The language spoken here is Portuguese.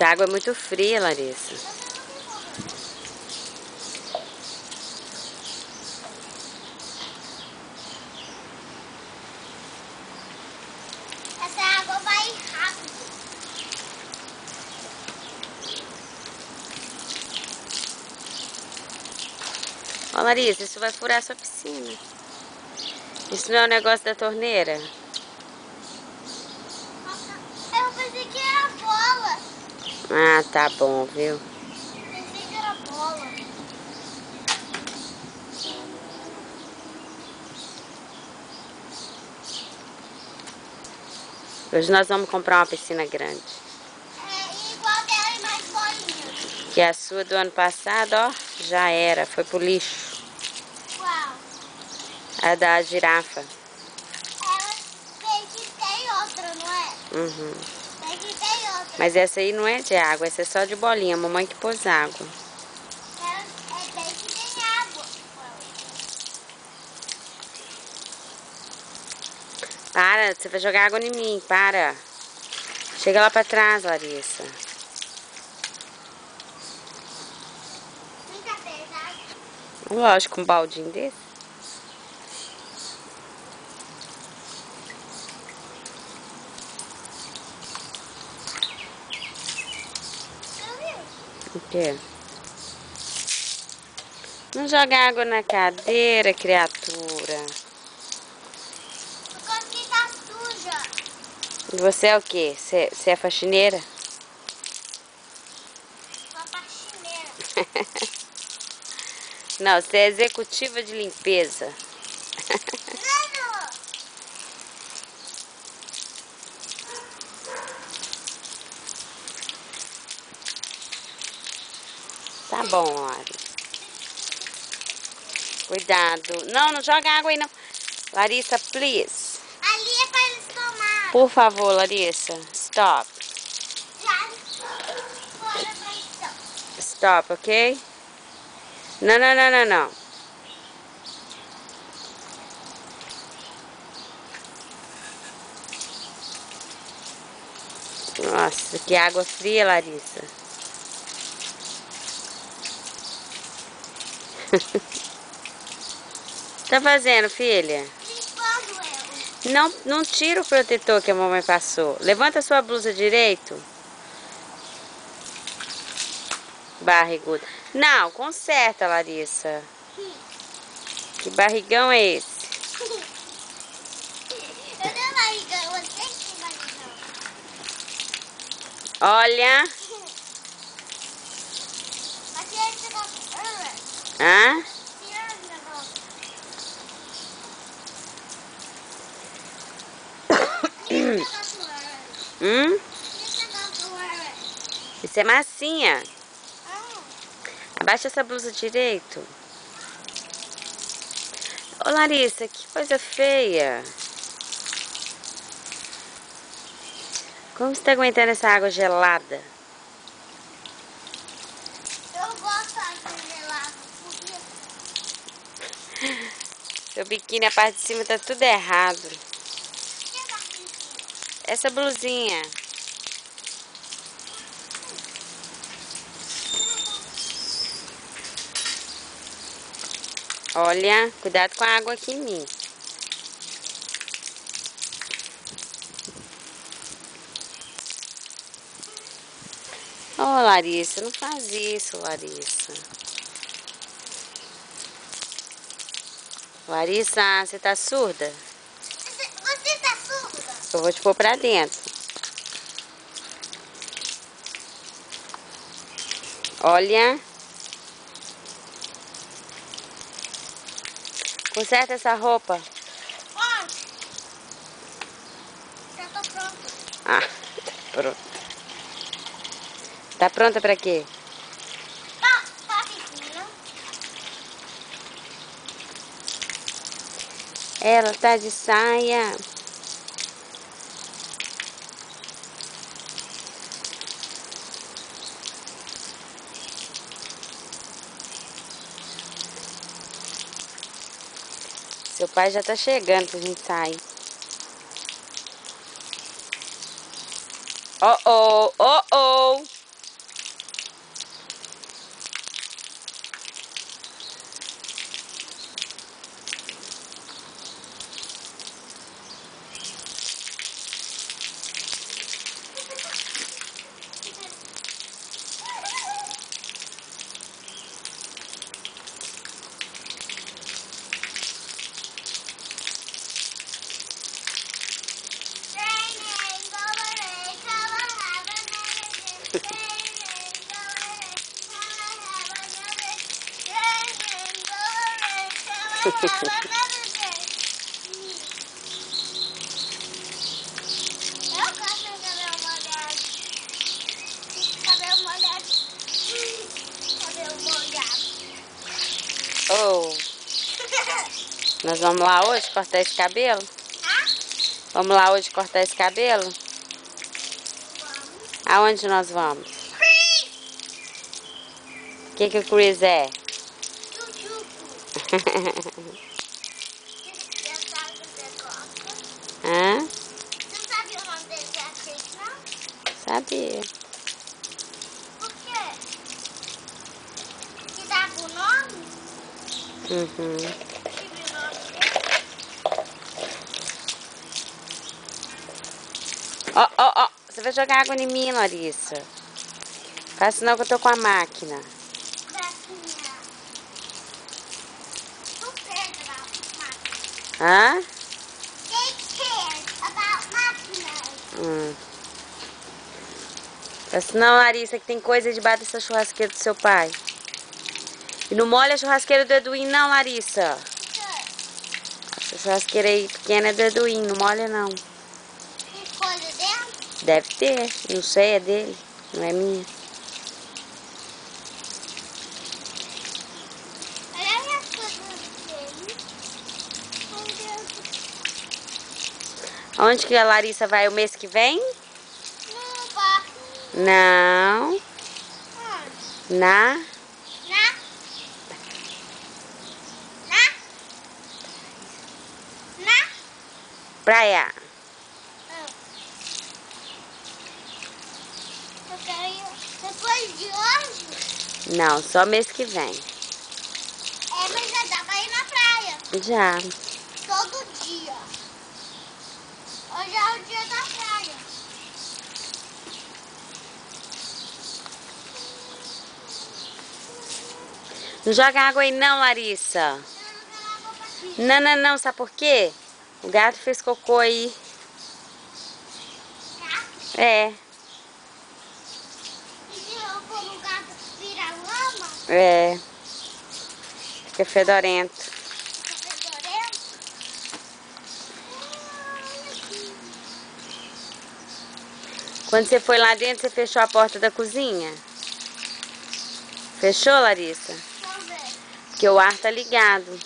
Essa água é muito fria, Larissa. Essa água vai rápido. Ó, Larissa, isso vai furar a sua piscina. Isso não é o negócio da torneira? Eu pensei que era bola. Ah, tá bom, viu? Pensei que era bola. Hoje nós vamos comprar uma piscina grande. É igual dela e mais bolinha. Que a sua do ano passado, ó, já era. Foi pro lixo. Uau. A da girafa. Ela tem que ter outra, não é? Uhum. Tem que ter outra. Mas essa aí não é de água, essa é só de bolinha. A mamãe que pôs água. Tem que ter água. Para, você vai jogar água em mim, para. Chega lá pra trás, Larissa. Não tá pesado? Lógico, um baldinho desse. Você viu? O quê? Não joga água na cadeira, criatura. Porque aqui tá suja. E você é o quê? Você é faxineira? Uma faxineira. Não, você é executiva de limpeza. Não. Tá bom, Lari. Cuidado. Não, não joga água aí, não. Larissa, please. Ali é pra eles tomarem. Por favor, Larissa. Stop. Já fora pra então. Stop, ok? Não, não, não, não, não. Nossa, que água fria, Larissa. Tá fazendo, filha? Limpando ela. Não, não tira o protetor que a mamãe passou. Levanta sua blusa direito. Barriguda. Não, conserta, Larissa. Que barrigão é esse? Eu tenho barriga, você que tem barriga. Olha. Mas tira esse negócio. Hã? Tira esse negócio. Tira esse negócio. Hum? Tira esse negócio. Isso é massinha. Ah. Abaixa essa blusa direito. Ô, Larissa, que coisa feia. Como você tá aguentando essa água gelada? Eu gosto de gelado. Porque Seu biquíni, a parte de cima tá tudo errado. tira daqui. Essa blusinha. Olha, cuidado com a água aqui em mim. Ô, Larissa, não faz isso, Larissa. Larissa, você tá surda? Você tá surda? Eu vou te pôr pra dentro. Olha. Conserta essa roupa. Pode. Já tô pronta. Ah, tá pronta. Tá pronta pra quê? Tá piscina. Ela tá de saia. Seu pai já tá chegando pra gente sair. Oh, oh, oh, oh. Eu gosto de cabelo molhado. Cabelo molhado. Cabelo molhado. Oh, nós vamos lá hoje cortar esse cabelo? Ah? Vamos lá hoje cortar esse cabelo? Vamos. Aonde nós vamos? O que o Chris é? Hã? Você não sabia o nome dele já fez, não? Sabia. Por quê? Que dava o nome? Uhum. Tive o nome dele? Ó, ó, ó. Você vai jogar água em mim, Larissa. Faz sinal que eu tô com a máquina. Bracinha. Não pega a máquina. Hã? Take care about máquinas. Faz sinal, Larissa, que tem coisa debaixo dessa churrasqueira do seu pai. E não molha a churrasqueira do Eduinho, não, Larissa. Essa churrasqueira aí pequena é do Eduinho, não molha, não. Tem coisa dentro? Deve ter, não sei, é dele, não é minha. Olha as coisas dele. Meu Deus. Onde que a Larissa vai o mês que vem? No barco. Não. Onde? Na Na? praia. Eu quero ir depois de hoje. Não, só mês que vem. É, mas já dá pra ir na praia. Já. Todo dia. Hoje é o dia da praia. Não joga água aí não, Larissa. Não, não, não. Sabe por quê? O gato fez cocô aí. É, E se eu for no gato, vira lama? é. Fica fedorento. Fica fedorento? Olha aqui. Quando você foi lá dentro, você fechou a porta da cozinha? Fechou, Larissa? Deixa eu ver. Porque o ar tá ligado.